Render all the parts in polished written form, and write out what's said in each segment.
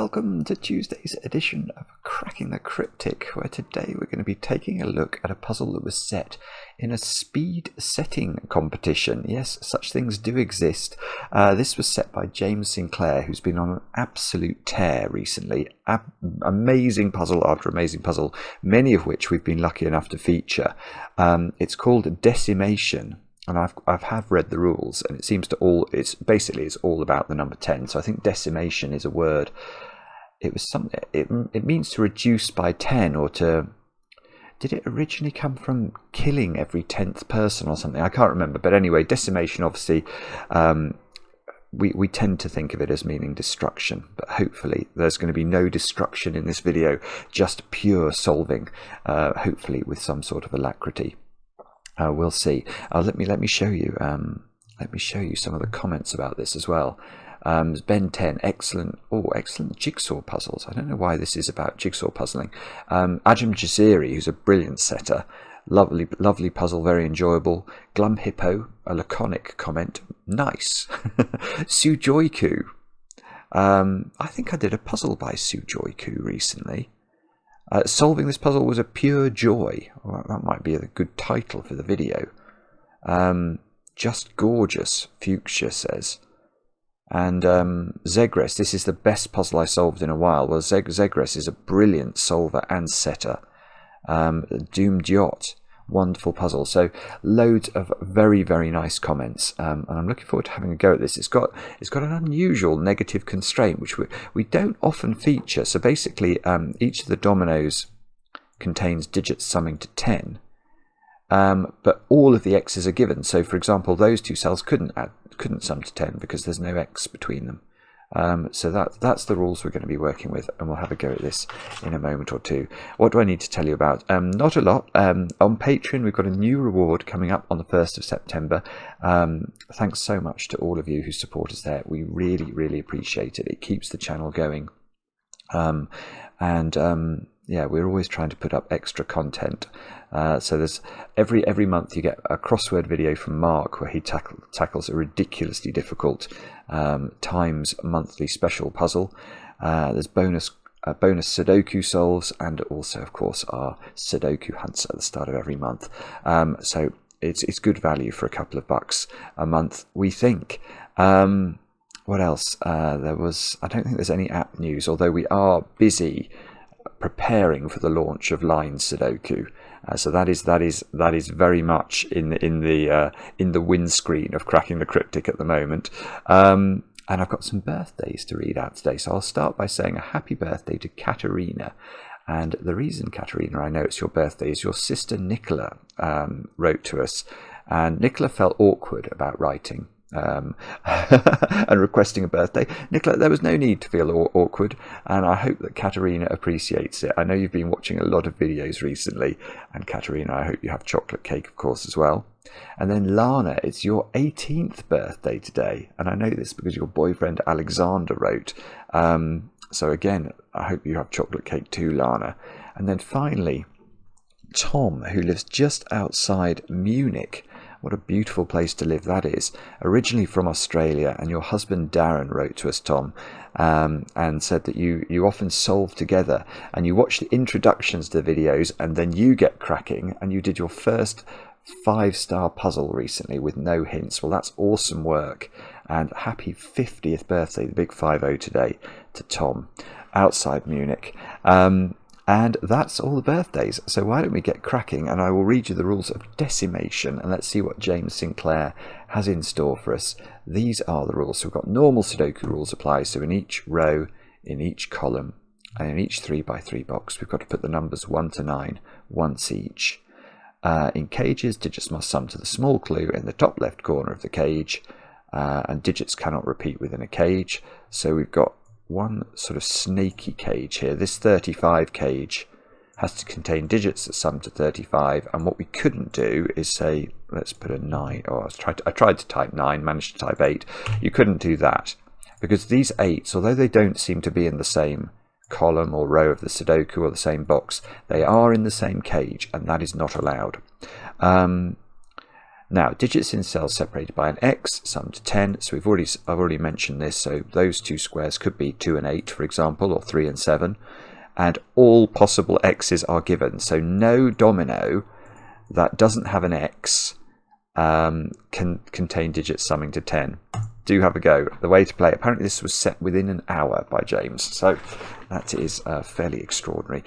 welcome to Tuesday's edition of Cracking the Cryptic, where today we're going to be taking a look at a puzzle that was set in a speed setting competition. Yes, such things do exist. This was set by James Sinclair, who's been on an absolute tear recently. Amazing puzzle after amazing puzzle, many of which we've been lucky enough to feature. It's called Decimation. And I've read the rules, and it seems to it's all about the number 10. So I think decimation is a word. It was something. It means to reduce by 10, or to. Did it originally come from killing every 10th person or something? I can't remember. But anyway, decimation. Obviously, we tend to think of it as meaning destruction. But hopefully, there's going to be no destruction in this video. Just pure solving. Hopefully, with some sort of alacrity. We'll see. Let me show you. Let me show you some of the comments about this as well. Ben 10, excellent jigsaw puzzles. I don't know why this is about jigsaw puzzling. Ajam Jaziri, who's a brilliant setter, lovely puzzle, very enjoyable. Glum Hippo, a laconic comment, nice. Sudoku. I think I did a puzzle by Sudoku recently. Solving this puzzle was a pure joy. Well, that might be a good title for the video. Just gorgeous, Fuchsia says. And Zegres, this is the best puzzle I solved in a while. Well, Zegres is a brilliant solver and setter. Doomed Yacht, wonderful puzzle. So loads of very, very nice comments, and I'm looking forward to having a go at this. It's got an unusual negative constraint, which we don't often feature. So basically, each of the dominoes contains digits summing to 10, but all of the x's are given. So for example, those two cells couldn't sum to 10 because there's no x between them. So that's the rules we're going to be working with, and we'll have a go at this in a moment or two. What do I need to tell you about? Not a lot. On Patreon, we've got a new reward coming up on the 1st of September. Thanks so much to all of you who support us there. We really, really appreciate it. It keeps the channel going. Yeah, we're always trying to put up extra content. So there's every month you get a crossword video from Mark where he tackles a ridiculously difficult times monthly special puzzle. There's bonus Sudoku solves, and also of course our Sudoku hunts at the start of every month. So it's good value for a couple of bucks a month, we think. What else? I don't think there's any app news, although we are busy preparing for the launch of Line Sudoku, so that is very much in the windscreen of Cracking the Cryptic at the moment. And I've got some birthdays to read out today, so I'll start by saying a happy birthday to Katerina. And the reason, Katerina, I know it's your birthday is your sister Nicola wrote to us, and Nicola felt awkward about writing and requesting a birthday. Nicola, there was no need to feel awkward, and I hope that Katerina appreciates it. I know you've been watching a lot of videos recently, and Katerina, I hope you have chocolate cake, of course, as well. And then Lana, it's your 18th birthday today, and I know this because your boyfriend Alexander wrote. So again, I hope you have chocolate cake too, Lana. And then finally, Tom, who lives just outside Munich. What a beautiful place to live that is. Originally from Australia, and your husband Darren wrote to us, Tom, and said that you often solve together, and you watch the introductions to the videos, and then you get cracking, and you did your first 5-star puzzle recently with no hints. Well, that's awesome work, and happy 50th birthday, the big 50 today, to Tom, outside Munich. And that's all the birthdays. So why don't we get cracking, and I will read you the rules of decimation, and let's see what James Sinclair has in store for us. These are the rules. So we've got normal Sudoku rules apply. So in each row, in each column, and in each 3x3 box, we've got to put the numbers 1 to 9 once each. In cages, digits must sum to the small clue in the top left corner of the cage, and digits cannot repeat within a cage. So we've got one sort of snaky cage here. This 35 cage has to contain digits that sum to 35, and what we couldn't do is say, let's put a 9, or I tried to type 9, managed to type 8. You couldn't do that, because these 8s, although they don't seem to be in the same column or row of the Sudoku or the same box, they are in the same cage, and that is not allowed. Now, digits in cells separated by an x sum to 10. So I've already mentioned this. So those two squares could be 2 and 8, for example, or 3 and 7. And all possible x's are given. So no domino that doesn't have an x can contain digits summing to 10. Do have a go. The way to play, apparently this was set within an hour by James, so that is fairly extraordinary.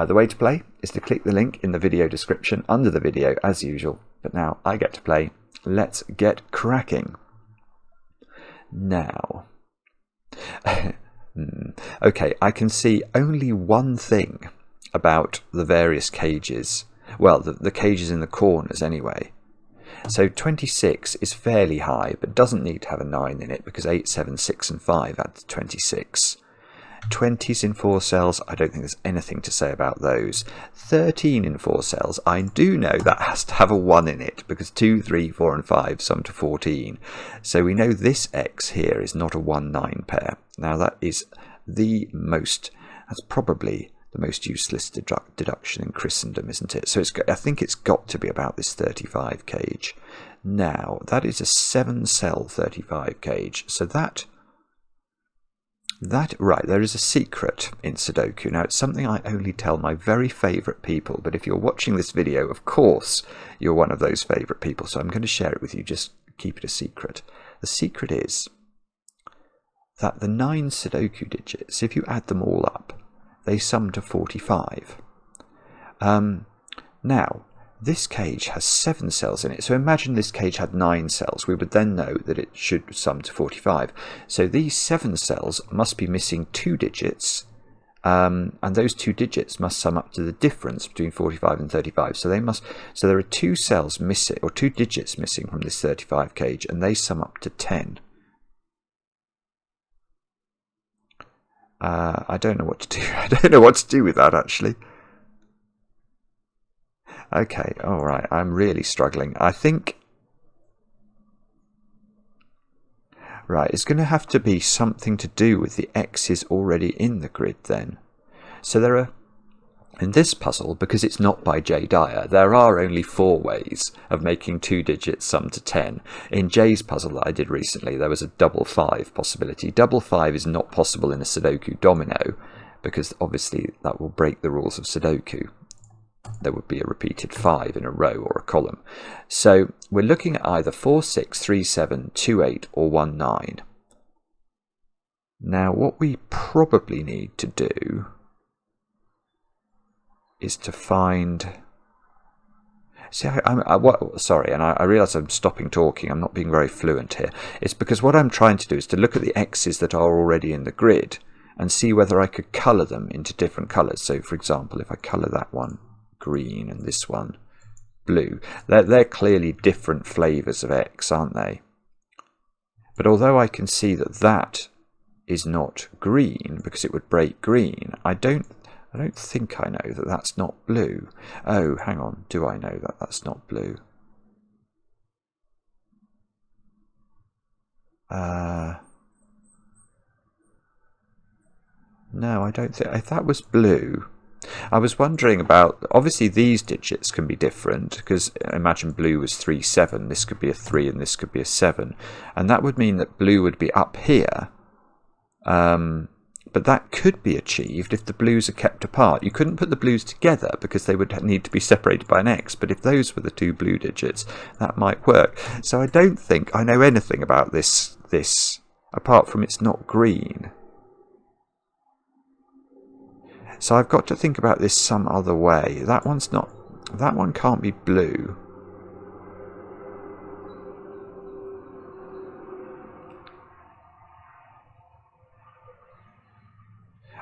The way to play is to click the link in the video description under the video as usual, but now I get to play. Let's get cracking. Now, okay, I can see only one thing about the various cages, well, the cages in the corners anyway. So 26 is fairly high, but doesn't need to have a 9 in it because 8, 7, 6 and 5 add to 26. 20s in 4 cells, I don't think there's anything to say about those. 13 in 4 cells, I do know that has to have a 1 in it because 2, 3, 4 and 5 sum to 14. So we know this X here is not a 1-9 pair. Now that is that's probably the most useless deduction in Christendom, isn't it? So I think it's got to be about this 35 cage. Now, that is a 7-cell 35 cage. So right, there is a secret in Sudoku. Now, it's something I only tell my very favourite people, but if you're watching this video, of course, you're one of those favourite people, so I'm going to share it with you. Just keep it a secret. The secret is that the 9 Sudoku digits, if you add them all up, they sum to 45. Now, this cage has 7 cells in it. So imagine this cage had 9 cells. We would then know that it should sum to 45. So these 7 cells must be missing 2 digits. And those 2 digits must sum up to the difference between 45 and 35. So there are 2 cells missing, or 2 digits missing from this 35 cage, and they sum up to 10. I don't know what to do. I don't know what to do with that, actually. Okay, all right. I'm really struggling. I think... Right, it's going to have to be something to do with the X's already in the grid then. So there are... In this puzzle, because it's not by J. Dyer, there are only 4 ways of making 2 digits sum to 10. In Jay's puzzle that I did recently, there was a double 5 possibility. Double 5 is not possible in a Sudoku domino, because obviously that will break the rules of Sudoku. There would be a repeated 5 in a row or a column. So we're looking at either 4, 6, 3, 7, 2, 8 or 1, 9. Now what we probably need to do is to find... See, sorry, and I realise I'm stopping talking. I'm not being very fluent here. It's because what I'm trying to do is to look at the X's that are already in the grid and see whether I could colour them into different colours. So, for example, if I colour that one green and this one blue, they're clearly different flavours of X, aren't they? But although I can see that that is not green because it would break green, I don't think I know that that's not blue. Oh, hang on. Do I know that that's not blue? No, I don't think... If that was blue... I was wondering about... Obviously, these digits can be different, because imagine blue was 3, 7. This could be a 3 and this could be a 7. And that would mean that blue would be up here. But that could be achieved if the blues are kept apart. You couldn't put the blues together because they would need to be separated by an X. But if those were the 2 blue digits, that might work. So I don't think I know anything about this apart from it's not green. So I've got to think about this some other way. That one can't be blue.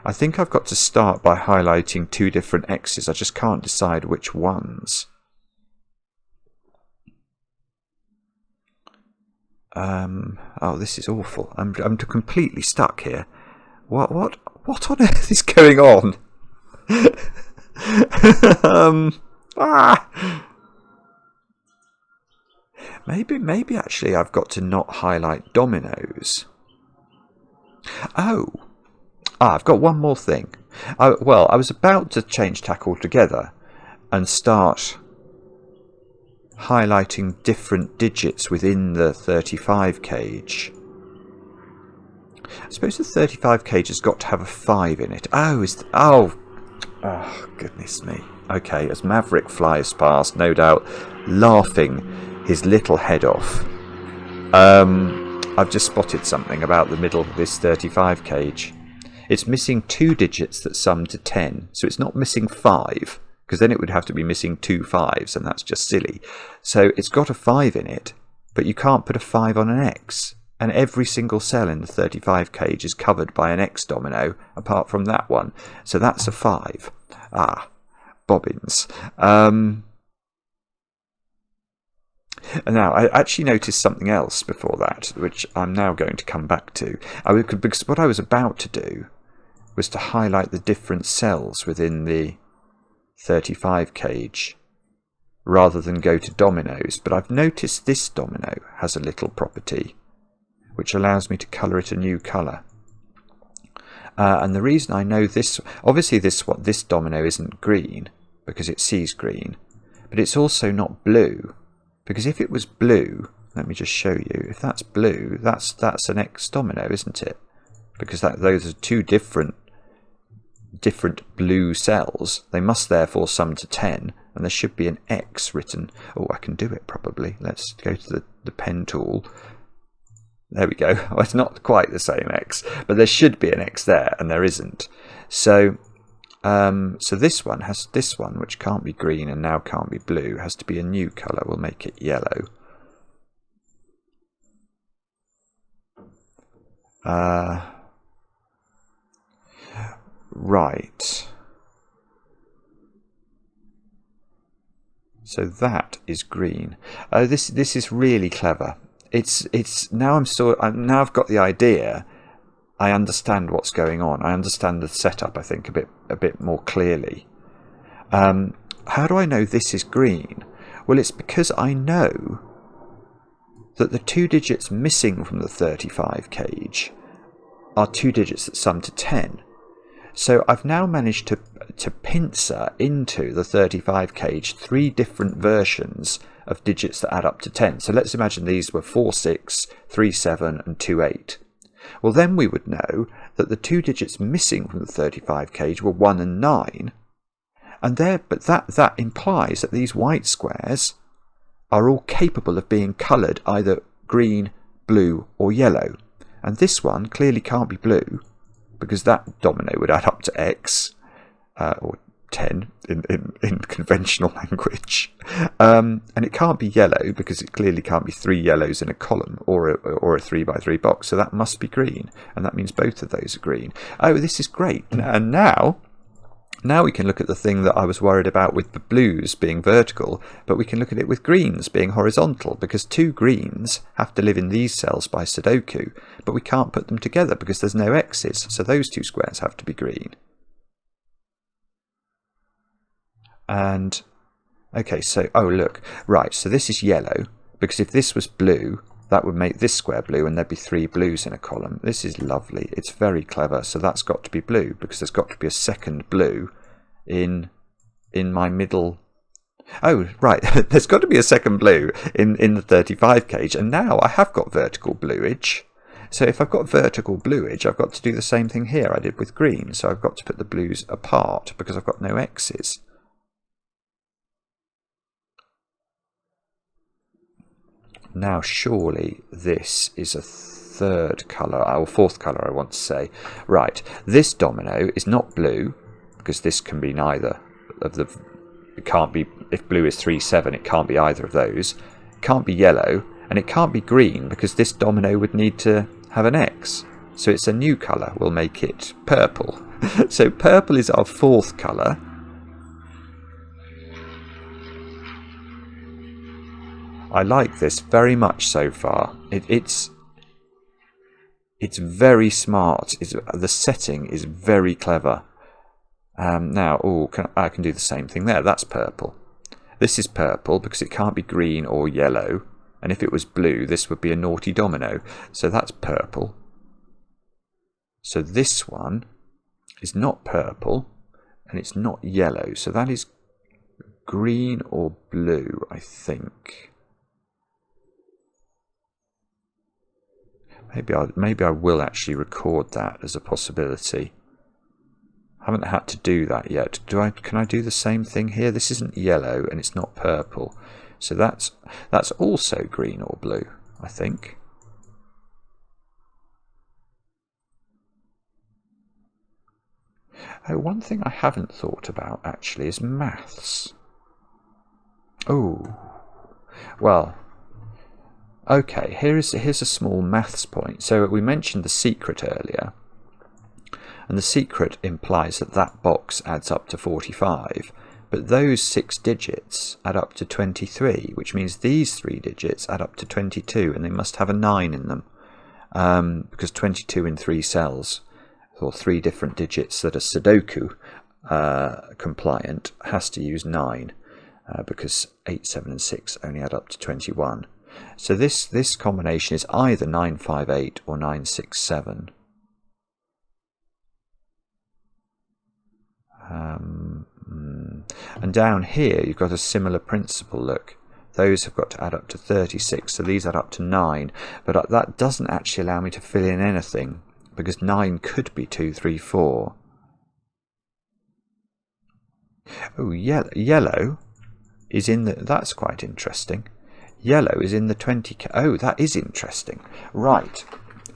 I think I've got to start by highlighting 2 different X's. I just can't decide which ones. Oh, this is awful. I'm completely stuck here. What on earth is going on? Maybe actually I've got to not highlight dominoes. Oh. I've got one more thing. I was about to change tack altogether and start highlighting different digits within the 35 cage. I suppose the 35 cage has got to have a 5 in it. Oh, goodness me. Okay, as Maverick flies past, no doubt, laughing his little head off. I've just spotted something about the middle of this 35 cage. It's missing 2 digits that sum to 10, so it's not missing 5, because then it would have to be missing 2 5s, and that's just silly. So it's got a 5 in it, but you can't put a 5 on an X. And every single cell in the 35 cage is covered by an X domino, apart from that one. So that's a 5. Bobbins. Now, I actually noticed something else before that, which I'm now going to come back to. Because what I was about to do was to highlight the different cells within the 35 cage, rather than go to dominoes. But I've noticed this domino has a little property which allows me to colour it a new colour. And the reason I know this, obviously this domino isn't green, because it sees green, but it's also not blue, because if it was blue, let me just show you, if that's blue, that's an X domino, isn't it? Because those are 2 different blue cells. They must therefore sum to 10, and there should be an X written. Oh, I can do it probably. Let's go to the pen tool. There we go. Well, it's not quite the same X, but there should be an X there, and there isn't. So this one, which can't be green and now can't be blue, has to be a new colour. We'll make it yellow. Right. So that is green. This is really clever. It's now now I've got the idea. I understand what's going on. I understand the setup, I think, a bit more clearly. How do I know this is green? Well, it's because I know that the 2 digits missing from the 35 cage are 2 digits that sum to 10. So I've now managed to pincer into the 35 cage 3 different versions of digits that add up to 10. So let's imagine these were 4 6, 3 7 and 2 8. Well, then we would know that the 2 digits missing from the 35 cage were 1 and 9. But that implies that these white squares are all capable of being coloured either green, blue or yellow. And this one clearly can't be blue, because that domino would add up to X, or 10 in conventional language. And it can't be yellow, because it clearly can't be 3 yellows in a column or a 3 by 3 box. So that must be green, and that means both of those are green. Oh, this is great. And now we can look at the thing that I was worried about with the blues being vertical, but we can look at it with greens being horizontal, because 2 greens have to live in these cells by Sudoku, but we can't put them together because there's no X's, so those 2 squares have to be green. And, okay, so, oh look, right, so this is yellow, because if this was blue, that would make this square blue, and there'd be 3 blues in a column. This is lovely. It's very clever. So that's got to be blue, because there's got to be a second blue in my middle. Oh, right. There's got to be a second blue in the 35 cage, and now I have got vertical bluage. So if I've got vertical bluage, I've got to do the same thing here I did with green. So I've got to put the blues apart, because I've got no X's. Now, surely this is a 3rd colour, or 4th colour, I want to say. Right, this domino is not blue, because this can be neither of the... It can't be... If blue is 3 7, it can't be either of those. It can't be yellow, and it can't be green, because this domino would need to have an X. So it's a new colour. We'll make it purple. So purple is our 4th colour. I like this very much so far. It's very smart. The setting is very clever. Now, I can do the same thing there. That's purple. This is purple because it can't be green or yellow. And if it was blue, this would be a naughty domino. So that's purple. So this one is not purple and it's not yellow. So that is green or blue, I think. Maybe I will actually record that as a possibility. I haven't had to do that yet. Can I do the same thing here? This isn't yellow and it's not purple. So that's also green or blue, I think. Oh, one thing I haven't thought about actually is maths. Oh, well, okay, here's a small maths point. So we mentioned the secret earlier, and the secret implies that that box adds up to 45, but those 6 digits add up to 23, which means these 3 digits add up to 22, and they must have a 9 in them, because 22 in 3 cells, or 3 different digits that are Sudoku compliant, has to use 9, because 8, 7 and 6 only add up to 21. So this combination is either 958 or 967. And down here you've got a similar principle. Look, those have got to add up to 36, so these add up to 9, but that doesn't actually allow me to fill in anything, because 9 could be 2, 3, 4. Oh, yellow is in the... That's quite interesting. Yellow is in the 20... Oh, that is interesting. Right.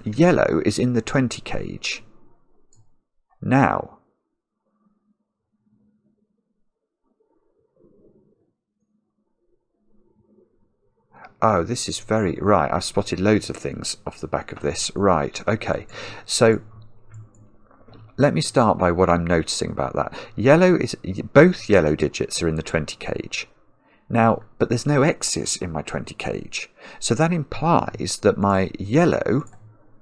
Yellow is in the 20 cage. Now... Oh, this is very... Right, I've spotted loads of things off the back of this. Right, okay. So, let me start by what I'm noticing about that. Both yellow digits are in the 20 cage. Now, but there's no X's in my 20 cage. So that implies that my yellow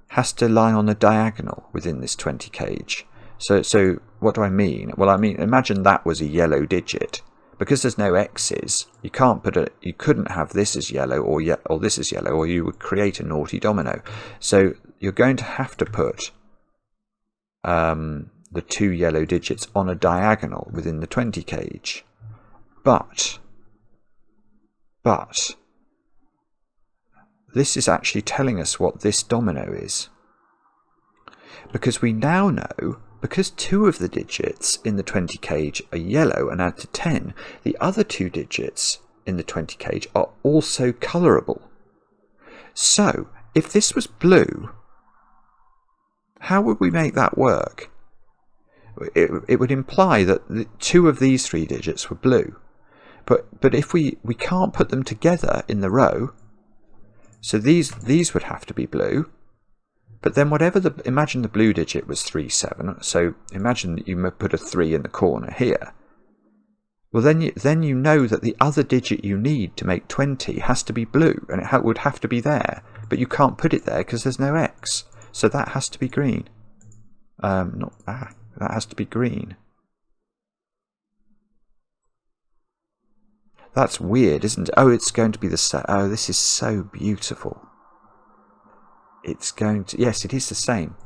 has to lie on a diagonal within this 20 cage. So what do I mean? Well, I mean, imagine that was a yellow digit. Because there's no X's, you couldn't have this as yellow or this as yellow, or you would create a naughty domino. So you're going to have to put the 2 yellow digits on a diagonal within the 20 cage. But this is actually telling us what this domino is. Because we now know, because 2 of the digits in the 20 cage are yellow and add to 10, the other 2 digits in the 20 cage are also colourable. So, if this was blue, how would we make that work? It would imply that 2 of these 3 digits were blue. But if we can't put them together in the row, so these would have to be blue. But then imagine the blue digit was 3, 7, so imagine that you put a 3 in the corner here. Well, then you know that the other digit you need to make 20 has to be blue, and it would have to be there. But you can't put it there because there's no X, so that has to be green. That has to be green. That's weird, isn't it? Oh, it's going to be the same. Oh, this is so beautiful. It's going to... Yes, it is the same.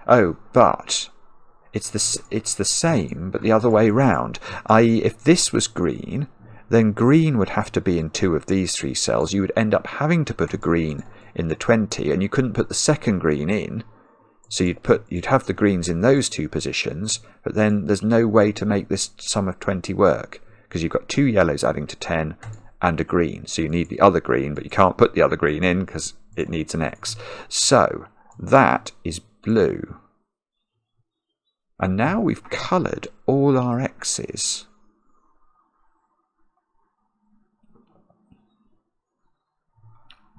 Oh, but it's the same, but the other way round. I.e., if this was green, then green would have to be in 2 of these 3 cells. You would end up having to put a green in the 20, and you couldn't put the second green in. So you'd have the greens in those 2 positions, but then there's no way to make this sum of 20 work, because you've got 2 yellows adding to 10 and a green. So you need the other green, but you can't put the other green in because it needs an X. So that is blue. And now we've coloured all our X's.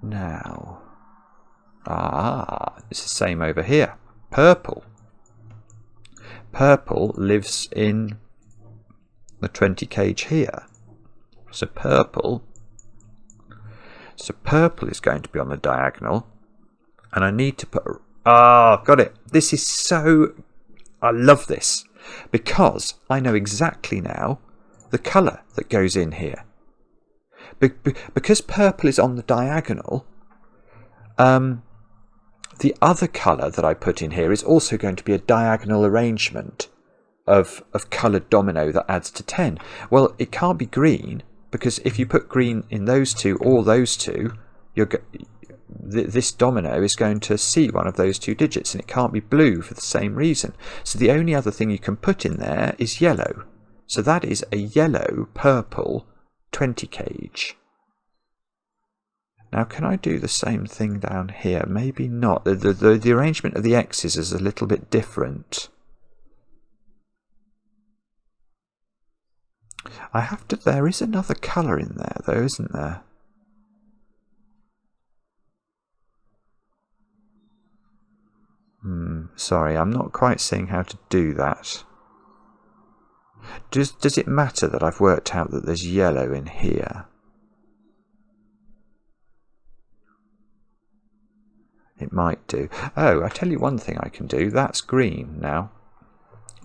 Now, it's the same over here. Purple. Purple lives in the 20 cage here. So purple is going to be on the diagonal, and I need to put... I've got it. This is so... I love this, because I know exactly now the colour that goes in here. Because purple is on the diagonal, the other colour that I put in here is also going to be a diagonal arrangement of coloured domino that adds to 10. Well, it can't be green, because if you put green in those two or those two, this domino is going to see one of those two digits, and it can't be blue for the same reason. So the only other thing you can put in there is yellow. So that is a yellow purple 20 cage. Now, can I do the same thing down here? Maybe not. The arrangement of the X's is a little bit different. I have to. There is another colour in there, though, isn't there? Sorry, I'm not quite seeing how to do that. Does it matter that I've worked out that there's yellow in here? It might do. Oh, I tell you one thing I can do. That's green now.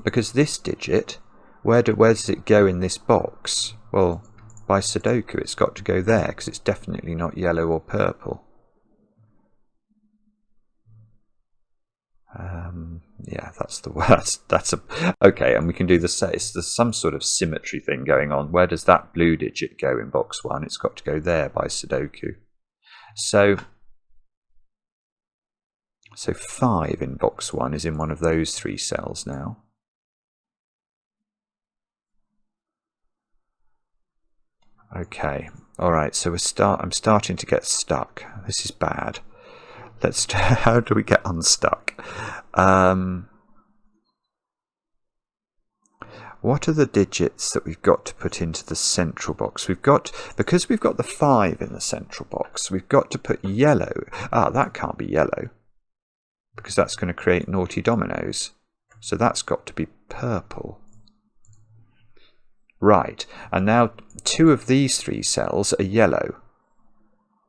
Because this digit, where does it go in this box? Well, by Sudoku it's got to go there, because it's definitely not yellow or purple. Yeah, that's the worst. Okay, and we can do the same. There's some sort of symmetry thing going on. Where does that blue digit go in box 1? It's got to go there by Sudoku. So 5 in box 1 is in one of those 3 cells now. Okay, all right. So I'm starting to get stuck. This is bad. How do we get unstuck? What are the digits that we've got to put into the central box? Because we've got the 5 in the central box, we've got to put yellow. That can't be yellow, because that's going to create naughty dominoes. So that's got to be purple. Right, and now 2 of these 3 cells are yellow.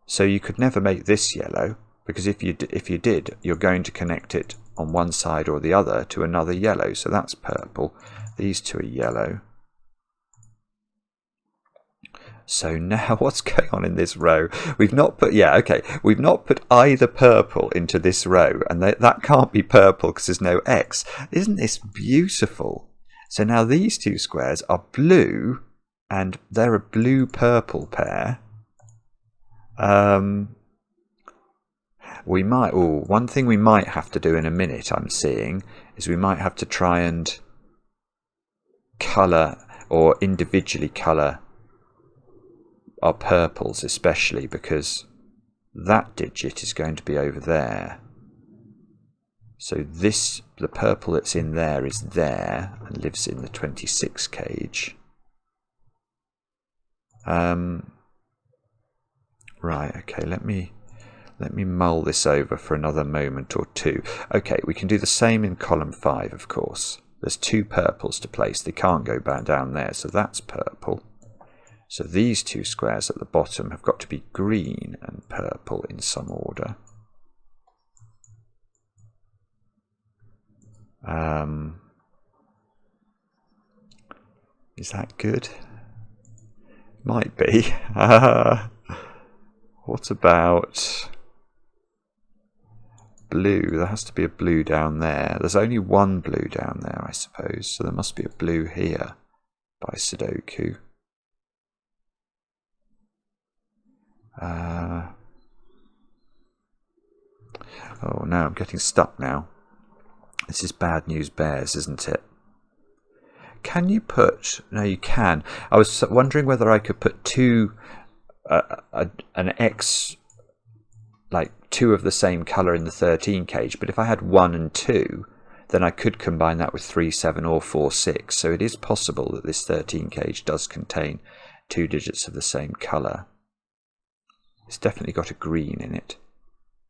So you could never make this yellow, because if you did, you're going to connect it on one side or the other to another yellow. So that's purple. These 2 are yellow. So now what's going on in this row? We've not put either purple into this row, and that can't be purple because there's no X. Isn't this beautiful? So now these 2 squares are blue, and they're a blue-purple pair. One thing we might have to do in a minute, I'm seeing, is we might have to try and colour or individually colour our purples, especially because that digit is going to be over there. So the purple that's in there is there and lives in the 26 cage. Right, okay, let me mull this over for another moment or two. Okay, we can do the same in column 5, of course. There's 2 purples to place. They can't go back down there, so that's purple. So these 2 squares at the bottom have got to be green and purple in some order. Is that good? Might be. What about blue? There has to be a blue down there. There's only one blue down there, I suppose, so there must be a blue here by Sudoku. Oh no, I'm getting stuck now. This is bad news bears, isn't it? Can you put... No, you can. I was wondering whether I could put an X, like 2 of the same colour in the 13 cage, but if I had 1 and 2, then I could combine that with 3, 7 or 4, 6. So it is possible that this 13 cage does contain 2 digits of the same colour. It's definitely got a green in it.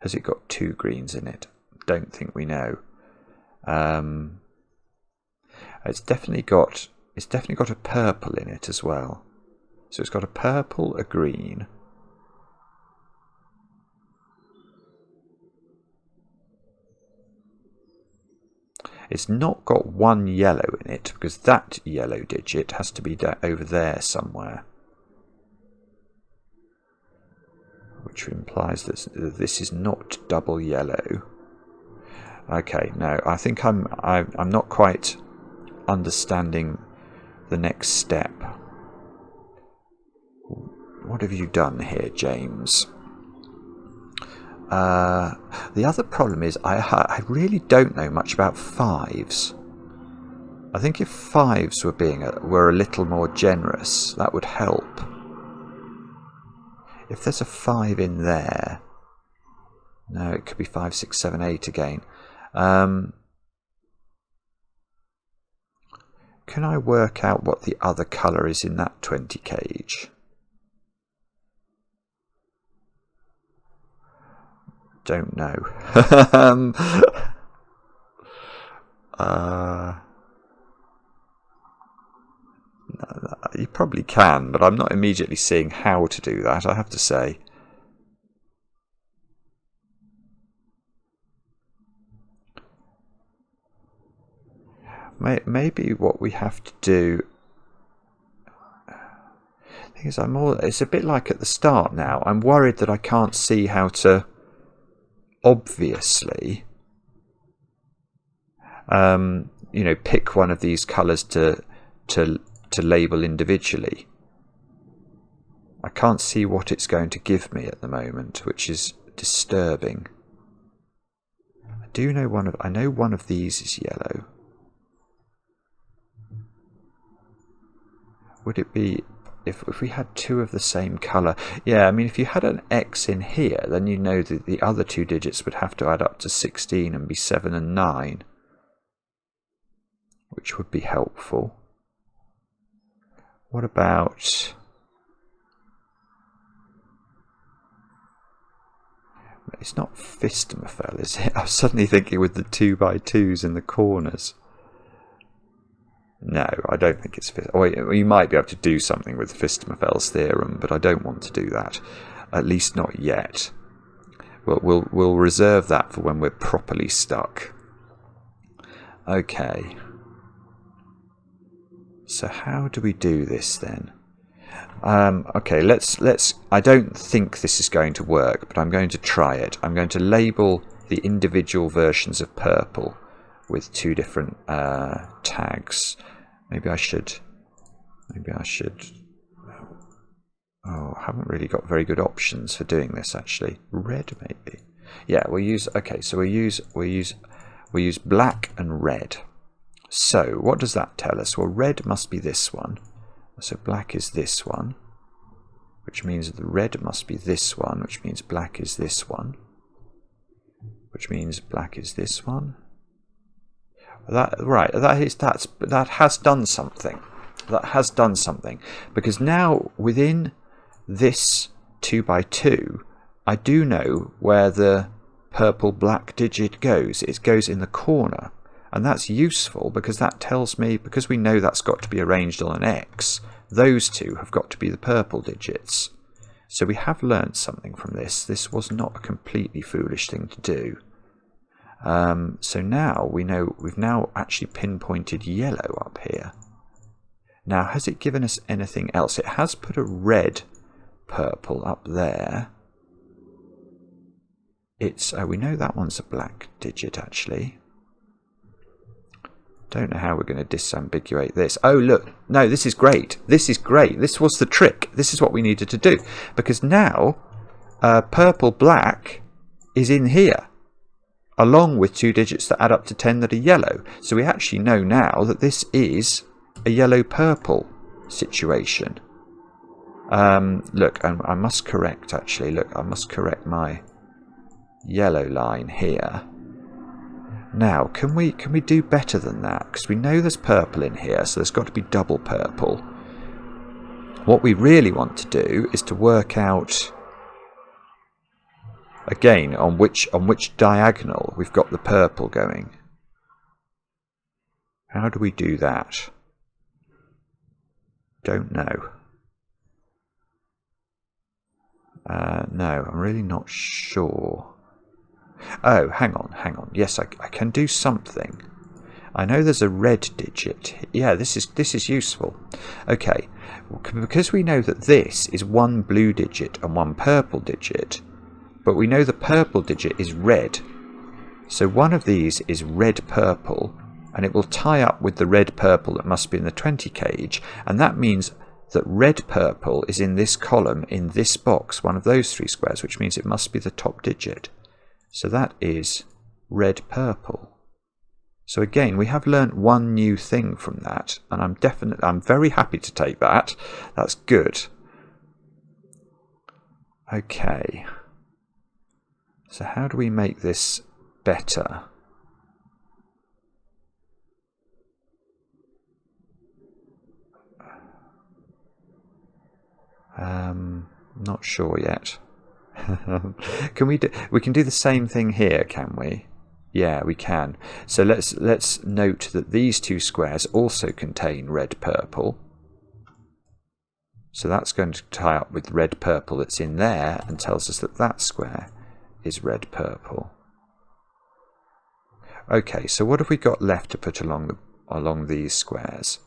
Has it got 2 greens in it? Don't think we know. It's definitely got a purple in it as well. So it's got a purple, a green. It's not got 1 yellow in it, because that yellow digit has to be over there somewhere. Which implies that this is not double yellow. Okay, no, I think I'm not quite understanding the next step. What have you done here, James? The other problem is I really don't know much about fives. I think if fives were a little more generous, that would help. If there's a 5 in there, no, it could be 5, 6, 7, 8 again. Can I work out what the other colour is in that 20 cage? Don't know. You probably can, but I'm not immediately seeing how to do that, I have to say. Maybe what we have to do... The thing is, it's a bit like at the start now. I'm worried that I can't see how to obviously pick one of these colours to label individually. I can't see what it's going to give me at the moment, which is disturbing. I know one of these is yellow. Would it be if we had 2 of the same colour? Yeah, I mean, if you had an X in here, then you know that the other 2 digits would have to add up to 16 and be 7 and 9, which would be helpful. What about... It's not Fistamafel, is it? I was suddenly thinking with the 2x2s in the corners. No, I don't think it's Fistamafel. You might be able to do something with Fistamafel's theorem, but I don't want to do that. At least not yet. We'll reserve that for when we're properly stuck. Okay. So how do we do this then? Okay, let's. I don't think this is going to work, but I'm going to try it. I'm going to label the individual versions of purple with 2 different tags. Maybe I should. Oh, I haven't really got very good options for doing this actually. Red maybe. Yeah, we'll use. Okay, so we'll use black and red. So what does that tell us? Well, red must be this one. So black is this one, which means the red must be this one, which means black is this one, which means black is this one. That has done something. That has done something, because now within this 2x2, I do know where the purple black digit goes. It goes in the corner. And that's useful because that tells me, because we know that's got to be arranged on an X, those 2 have got to be the purple digits. So we have learnt something from this. This was not a completely foolish thing to do. So now we know we've now actually pinpointed yellow up here. Now, has it given us anything else? It has put a red purple up there. We know that one's a black digit actually. Don't know how we're going to disambiguate this. Oh, look. No, this is great. This is great. This was the trick. This is what we needed to do. Because now, purple black is in here, along with 2 digits that add up to 10 that are yellow. So we actually know now that this is a yellow-purple situation. Look, I must correct, actually. Look, I must correct my yellow line here. Now, can we do better than that? Because we know there's purple in here, so there's got to be double purple. What we really want to do is to work out, again, on which diagonal we've got the purple going. How do we do that? Don't know. No, I'm really not sure. Oh, hang on. Yes, I can do something. I know there's a red digit. Yeah, this is useful. Okay, because we know that this is 1 blue digit and 1 purple digit, but we know the purple digit is red. So one of these is red-purple, and it will tie up with the red purple that must be in the 20 cage, and that means that red purple is in this column in this box, one of those 3 squares, which means it must be the top digit. So that is red purple. So again, we have learnt one new thing from that, and I'm very happy to take that. That's good. Okay. So how do we make this better? Not sure yet. Can we can do the same thing here, can we? Yeah, we can. So let's note that these 2 squares also contain red purple. So that's going to tie up with red purple that's in there and tells us that that square is red purple. Okay, so what have we got left to put along these squares?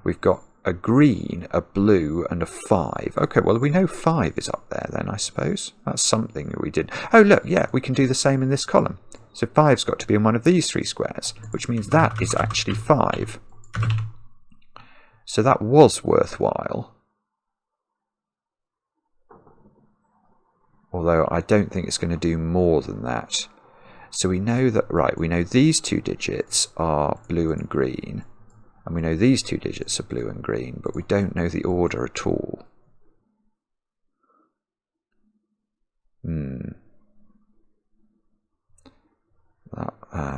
We've got a green, a blue, and a 5. Okay, well, we know 5 is up there then, I suppose. That's something that we did. Oh, look, yeah, we can do the same in this column. So 5's got to be in one of these 3 squares, which means that is actually 5. So that was worthwhile. Although I don't think it's going to do more than that. So we know that, right, we know these 2 digits are blue and green. And we know these 2 digits are blue and green, but we don't know the order at all.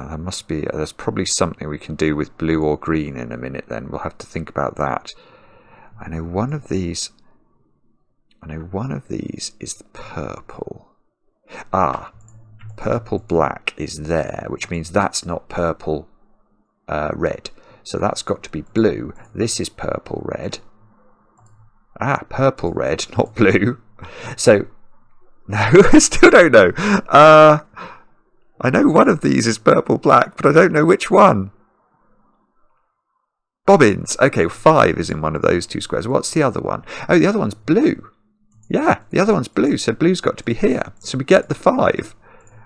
There must be. There's probably something we can do with blue or green in a minute. Then we'll have to think about that. I know one of these is purple. Purple black is there, which means that's not purple red. So that's got to be blue. This is purple red. Purple red, not blue. So no, I still don't know. I know one of these is purple black, but I don't know which one. Bobbins. Okay, 5 is in one of those 2 squares. What's the other one? Oh, the other one's blue. Yeah, the other one's blue, so blue's got to be here. So we get the 5.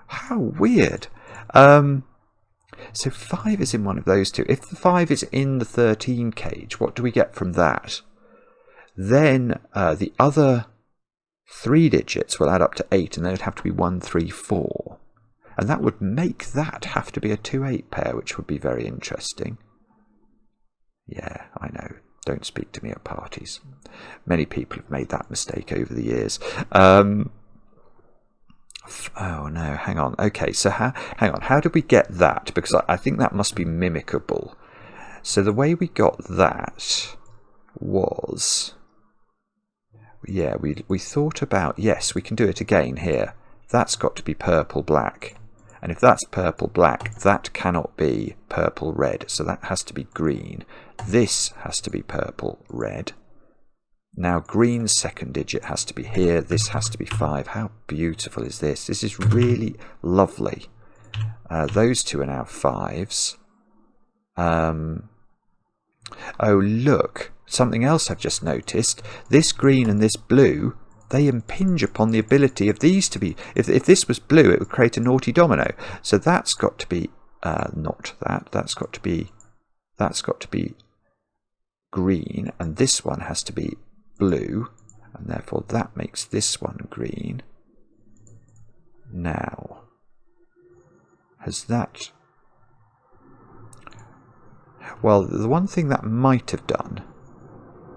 How weird. So 5 is in one of those 2. If the 5 is in the 13 cage, what do we get from that? Then the other 3 digits will add up to 8, and then it'd have to be 1, 3, 4. And that would make that have to be a 2-8 pair, which would be very interesting. Yeah, I know. Don't speak to me at parties. Many people have made that mistake over the years. Oh no, hang on. Okay, so hang on. How did we get that? Because I think that must be mimicable. So the way we got that was... Yeah, we thought about... Yes, we can do it again here. That's got to be purple black. And if that's purple black, that cannot be purple red. So that has to be green. This has to be purple red. Now green's second digit has to be here. This has to be 5. How beautiful is this? This is really lovely. Those 2 are now 5s. Oh, look. Something else I've just noticed. This green and this blue, they impinge upon the ability of these to be... If this was blue, it would create a naughty domino. So that's got to be... not that. That's got to be green. And this one has to be blue. And therefore that makes this one green. Now, has that... Well, the one thing that might have done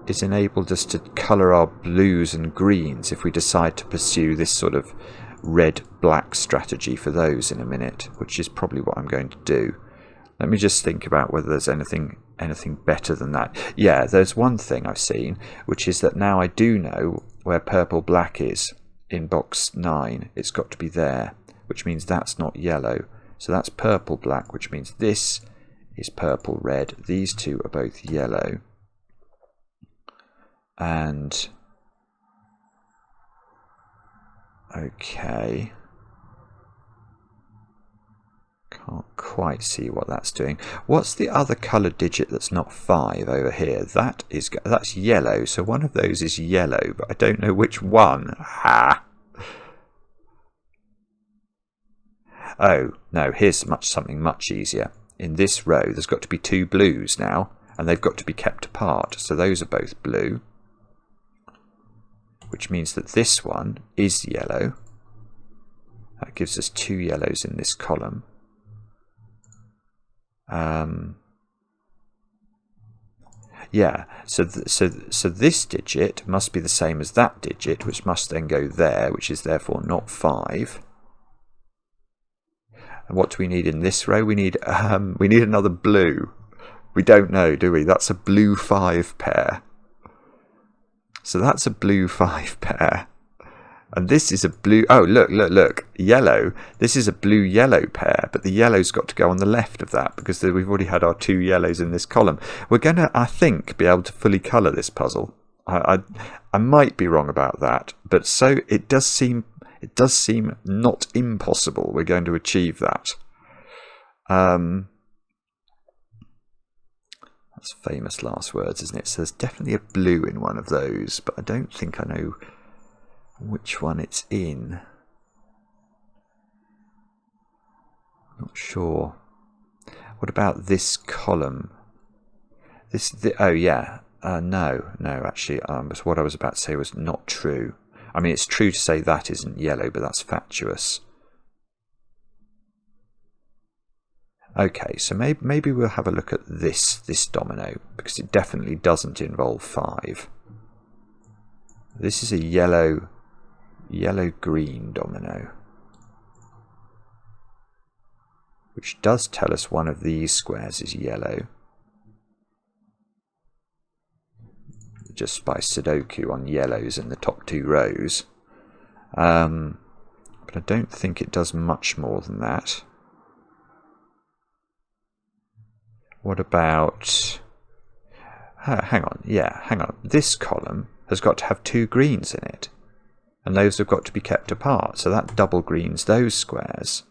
is enabled us to colour our blues and greens if we decide to pursue this sort of red-black strategy for those in a minute, which is probably what I'm going to do. Let me just think about whether there's anything better than that. Yeah, there's one thing I've seen, which is that now I do know where purple-black is in box 9. It's got to be there, which means that's not yellow. So that's purple-black, which means this is purple-red. These 2 are both yellow. And okay, can't quite see what that's doing. What's the other coloured digit that's not 5 over here? That's yellow. So one of those is yellow, but I don't know which one. Oh no, here's something much easier. in this row, there's got to be 2 blues now, and they've got to be kept apart. So those are both blue, which means that this one is yellow. That gives us 2 yellows in this column. Yeah, so this digit must be the same as that digit, which must then go there, which is therefore not 5. And what do we need in this row? We need another blue. We don't know, do we? That's a blue 5 pair. So that's a blue 5 pair. And this is a blue... Oh, look. Yellow. This is a blue-yellow pair, but the yellow's got to go on the left of that because we've already had our 2 yellows in this column. We're going to, I think, be able to fully colour this puzzle. I might be wrong about that, but so it does seem not impossible we're going to achieve that. That's famous last words, isn't it? So there's definitely a blue in one of those, but I don't think I know which one it's in. Not sure. What about this column? Oh yeah. No, actually, what I was about to say was not true. I mean, it's true to say that isn't yellow, but that's fatuous. Okay, so maybe we'll have a look at this domino, because it definitely doesn't involve 5. This is a yellow-green domino, which does tell us one of these squares is yellow, just by Sudoku on yellows in the top 2 rows. But I don't think it does much more than that. What about... hang on. This column has got to have 2 greens in it. And those have got to be kept apart. So that double greens those squares.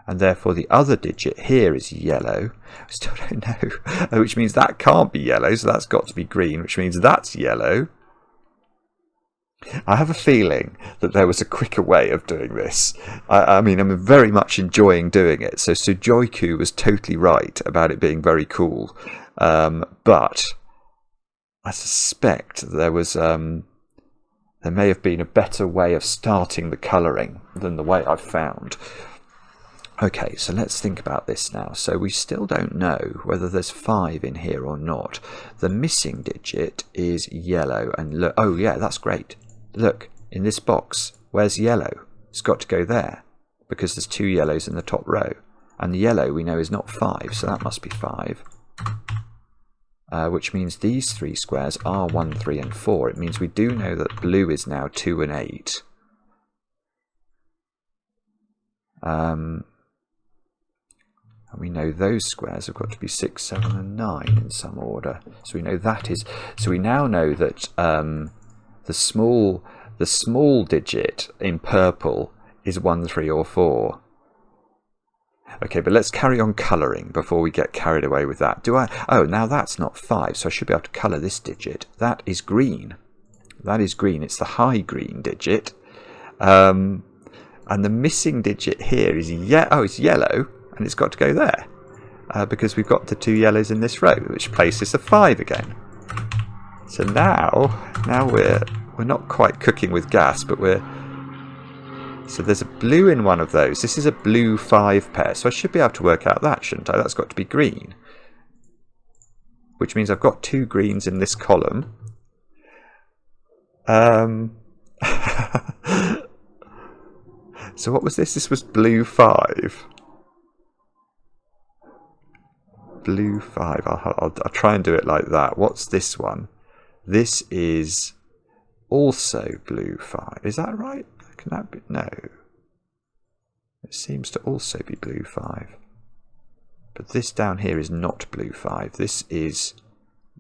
And therefore the other digit here is yellow. I still don't know. Which means that can't be yellow. So that's got to be green. Which means that's yellow. I have a feeling that there was a quicker way of doing this. I mean, I'm very much enjoying doing it. So Sudoku was totally right about it being very cool. But I suspect there was... there may have been a better way of starting the colouring than the way I've found. Okay, so let's think about this now. So we still don't know whether there's 5 in here or not. The missing digit is yellow. And look, oh yeah, that's great. Look, in this box, where's yellow? It's got to go there, because there's 2 yellows in the top row. And the yellow we know is not 5, so that must be 5. Which means these 3 squares are 1, 3 and 4. It means we do know that blue is now 2 and 8. And we know those squares have got to be 6, 7 and 9 in some order. So we know that is... So we now know that the small digit in purple is 1, 3 or 4. Okay, but let's carry on colouring before we get carried away with that. Oh, now that's not 5, so I should be able to colour this digit. That is green. That is green. It's the high green digit. And the missing digit here is it's yellow, and it's got to go there. Because we've got the 2 yellows in this row, which places a 5 again. So now we're not quite cooking with gas, but we're... So there's a blue in one of those. This is a blue 5 pair. So I should be able to work out that, shouldn't I? That's got to be green. Which means I've got 2 greens in this column. So what was this? This was blue 5. Blue 5. I'll try and do it like that. What's this one? This is also blue 5. Is that right? Can that be? No. It seems to also be blue 5. But this down here is not blue 5. This is...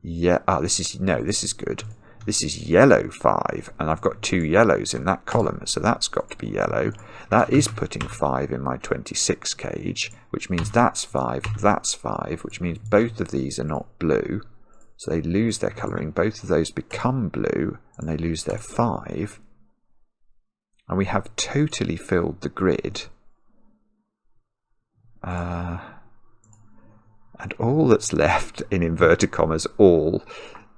this is good. This is yellow 5. And I've got 2 yellows in that column. So that's got to be yellow. That is putting 5 in my 26 cage. Which means that's 5. That's 5. Which means both of these are not blue. So they lose their colouring. Both of those become blue. And they lose their 5. And we have totally filled the grid. And all that's left, in inverted commas, all,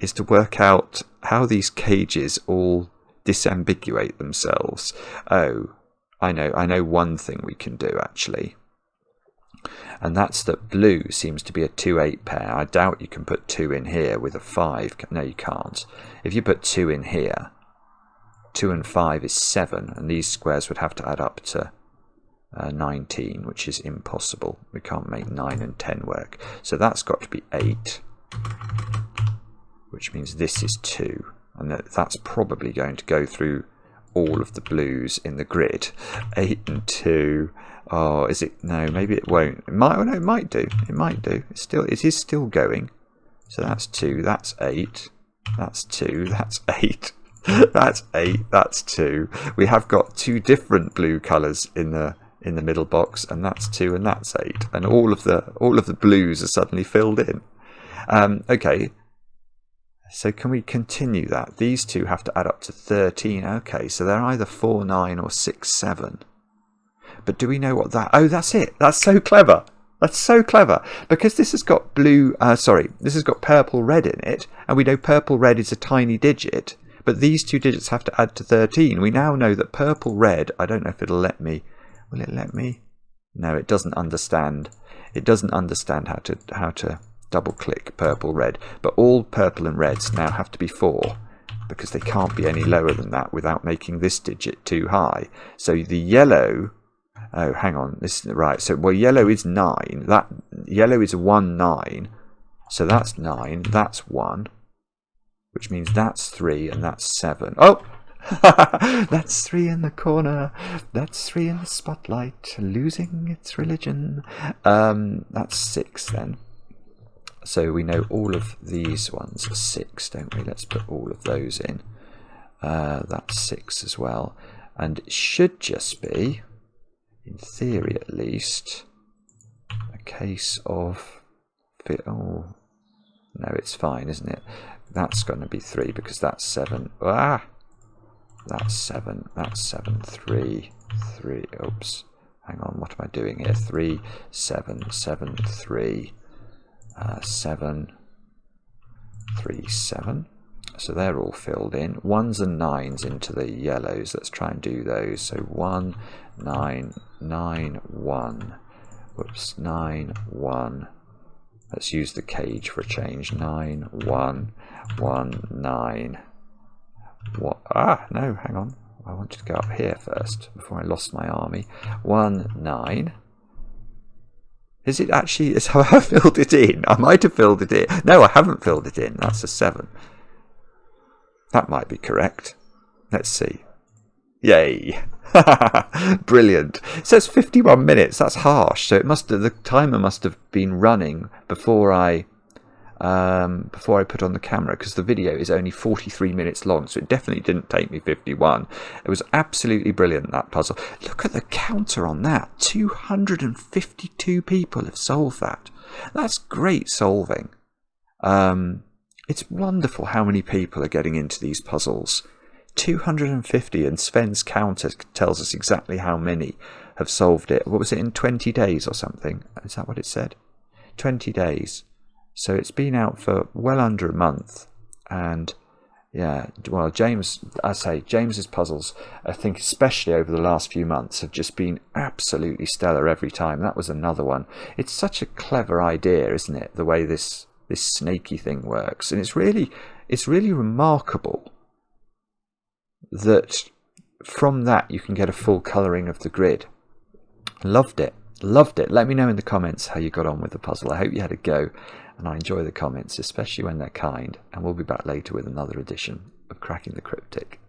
is to work out how these cages all disambiguate themselves. Oh, I know one thing we can do, actually. And that's that blue seems to be a 2-8 pair. I doubt you can put 2 in here with a 5. No, you can't. If you put 2 in here, 2 and 5 is 7, and these squares would have to add up to 19, which is impossible. We can't make 9 and 10 work. So that's got to be 8, which means this is 2. And that's probably going to go through all of the blues in the grid. 8 and 2. Oh, is it? No, maybe it won't. It might. Oh, no, it might do. It might do. It is still going. So that's 2. That's 8. That's 2. That's 8. That's 8. That's 2. We have got 2 different blue colours in the middle box, and that's 2, and that's 8. And all of the blues are suddenly filled in. Okay. So can we continue that? These two have to add up to 13. Okay, so they're either 4, 9 or 6, 7. But do we know what that... Oh, that's it. That's so clever. That's so clever. Because this has got this has got purple red in it, and we know purple red is a tiny digit, but these 2 digits have to add to 13. We now know that purple red, I don't know if it'll let me... Will it let me? No, it doesn't understand. It doesn't understand how to double click purple red, but all purple and reds now have to be 4, because they can't be any lower than that without making this digit too high. So the yellow... Oh, hang on. This is right. So, well, yellow is 9. That yellow is 1, 9. So that's 9. That's 1. Which means that's 3 and that's 7. Oh! That's 3 in the corner. That's 3 in the spotlight, losing its religion. That's 6 then. So we know all of these ones are 6, don't we? Let's put all of those in. That's 6 as well. And it should just be, in theory at least, a case of... Oh, no, it's fine, isn't it? That's going to be 3 because that's 7. Ah! That's 7. That's 7. 3. 3. Oops. Hang on. What am I doing here? 3, 7, 7, 3, 7, 3, 7. So they're all filled in. 1s and 9s into the yellows. Let's try and do those. So 1, 9, 9, 1. Whoops. 9, 1. Let's use the cage for a change. 9, 1, 1, 9. What? Ah, no, hang on. I wanted to go up here first before I lost my army. 1, 9. Is it actually? Is how I filled it in? I might have filled it in. No, I haven't filled it in. That's a 7. That might be correct. Let's see. Yay! Brilliant. It says 51 minutes. That's harsh. So it must have, the timer must have been running before I put on the camera, because the video is only 43 minutes long, so it definitely didn't take me 51. It was absolutely brilliant, that puzzle. Look at the counter on that. 252 people have solved that. That's great solving. It's wonderful how many people are getting into these puzzles. 250, and Sven's counter tells us exactly how many have solved it. What was it, in 20 days or something? Is that what it said? 20 days. So it's been out for well under a month, and yeah, well, James's puzzles, I think especially over the last few months, have just been absolutely stellar every time. That was another one. It's such a clever idea, isn't it? The way this snaky thing works, and it's really remarkable that from that you can get a full colouring of the grid. Loved it. Let me know in the comments how you got on with the puzzle. I hope you had a go, and I enjoy the comments, especially when they're kind. And we'll be back later with another edition of Cracking the Cryptic.